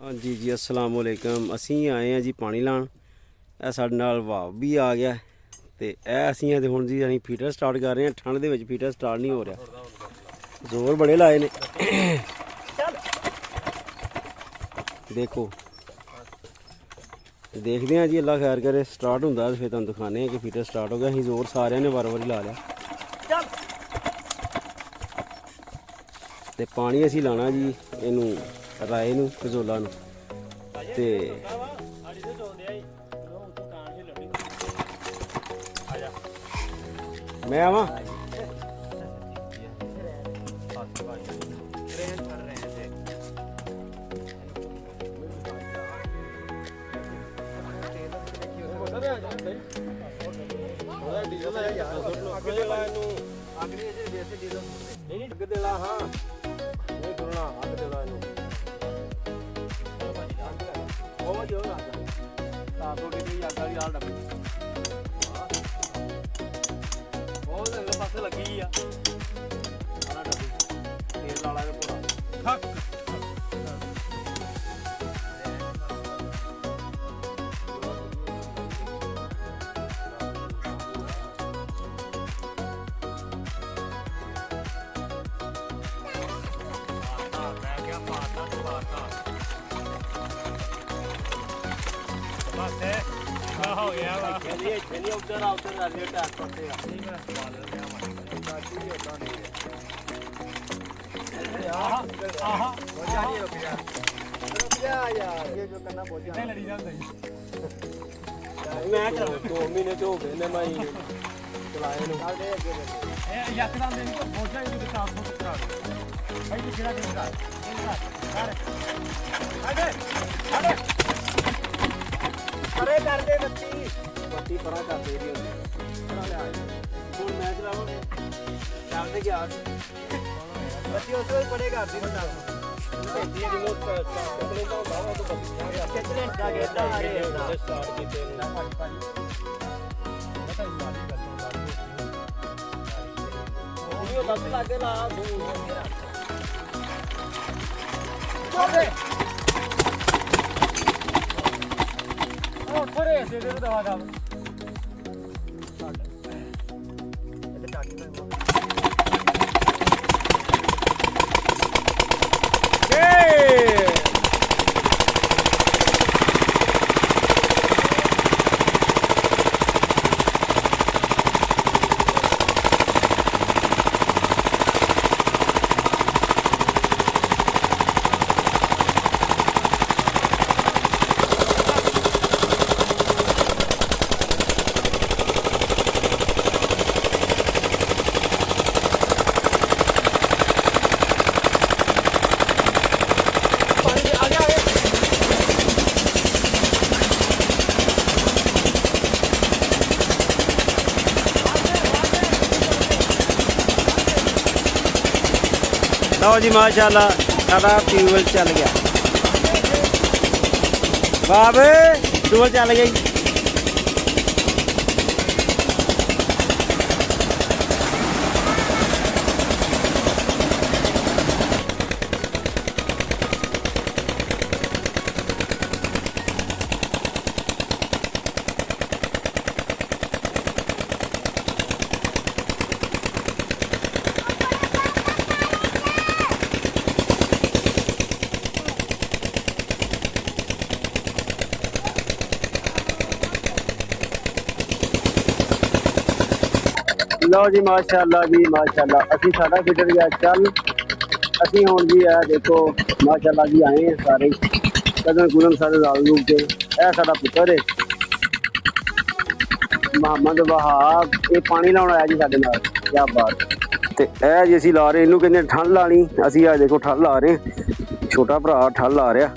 हाँ जी अस्सलाम वालेकुम। असी आए हैं जी पानी लान। ਇਹ ਸਾਡੇ ਨਾਲ ਵਾਹ ਵੀ ਆ ਗਿਆ ਤੇ ਇਹ ਅਸੀਂ ਆ ਤੇ ਹੁਣ ਜੀ ਅਸੀਂ ਫੀਟਰ ਸਟਾਰਟ ਕਰ ਰਹੇ ਹਾਂ। ਠੰਡ ਦੇ ਵਿੱਚ ਫੀਟਰ ਸਟਾਰਟ ਨਹੀਂ ਹੋ ਰਿਹਾ, ਜ਼ੋਰ ਬੜੇ ਲਾਏ ਨੇ। ਦੇਖੋ देखते हैं जी, अल्लाह खैर करे स्टार्ट होंगे तो फिर तुम दिखाने कि फीटर स्टार्ट हो गया। अं जोर सारे ने बार बार ला लिया तो पानी असी लाना जी इनू राए नू खजोला नू ते मैं आवा लगी हो गया चलिए उधर टायर पड़ते मैं 2 महीने हो गए मैं चलाए अरे कर दे बत्ती परा कर दे रही हूँ मैं चलावे चलते क्या बत्ती उस बड़े कर दी लागे ला थोड़े से दवा दवा लो जी माशाल्लाह साडा ट्यूबवेल चल गया। बाबे ट्यूबवेल चल गया। लो जी माशाल्लाह असी साडा फीटर गया चल। असी हुण जी है देखो माशाल्लाह जी आए हैं सारे कदम कुदम सारे लाल लूग के। यह साडा पुत्र है मोहम्मद वहाब, ये पानी लाउण आया जी साडे नाल। क्या बात ते ए जी असी ला रहे इनू कहंदे ठंड लानी। असी आ देखो ठंड ला रहे, छोटा भरा ठंड ला रहा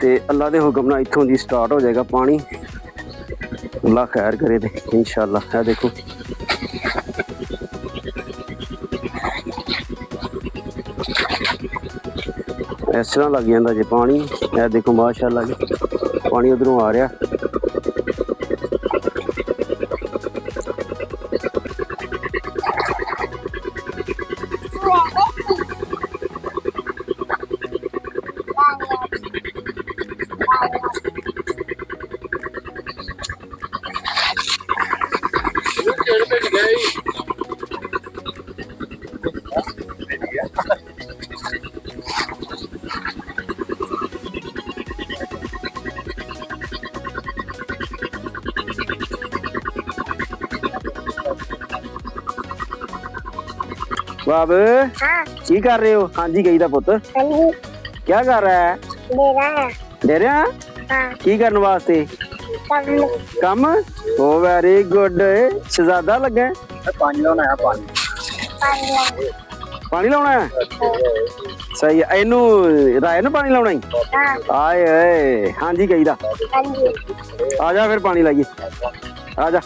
ते अल्लाह दे हुक्म नाल इत्थों जी स्टार्ट हो जाएगा पानी। अल्लाह खैर करे थे इंशाल्लाह। है देखो इस तरह लग जाता जी पानी। है देखो माशाल्लाह जी पानी उधरों आ रहा। बाब हाँ की कर रहे हो? हाँ जी कही दा पुत हाँ जी क्या कर रहा है? मेरा है दे रहे हैं हाँ की करने वास्ते? कम कम ओ वेरी गुड शहजादा लगा है। पानी लाना है पानी पानी लाना है सही है इनू राय ना पानी लाना ही हाँ आए हाँ जी कही दा हाँ जी आ जा फिर पानी लाइए आ जा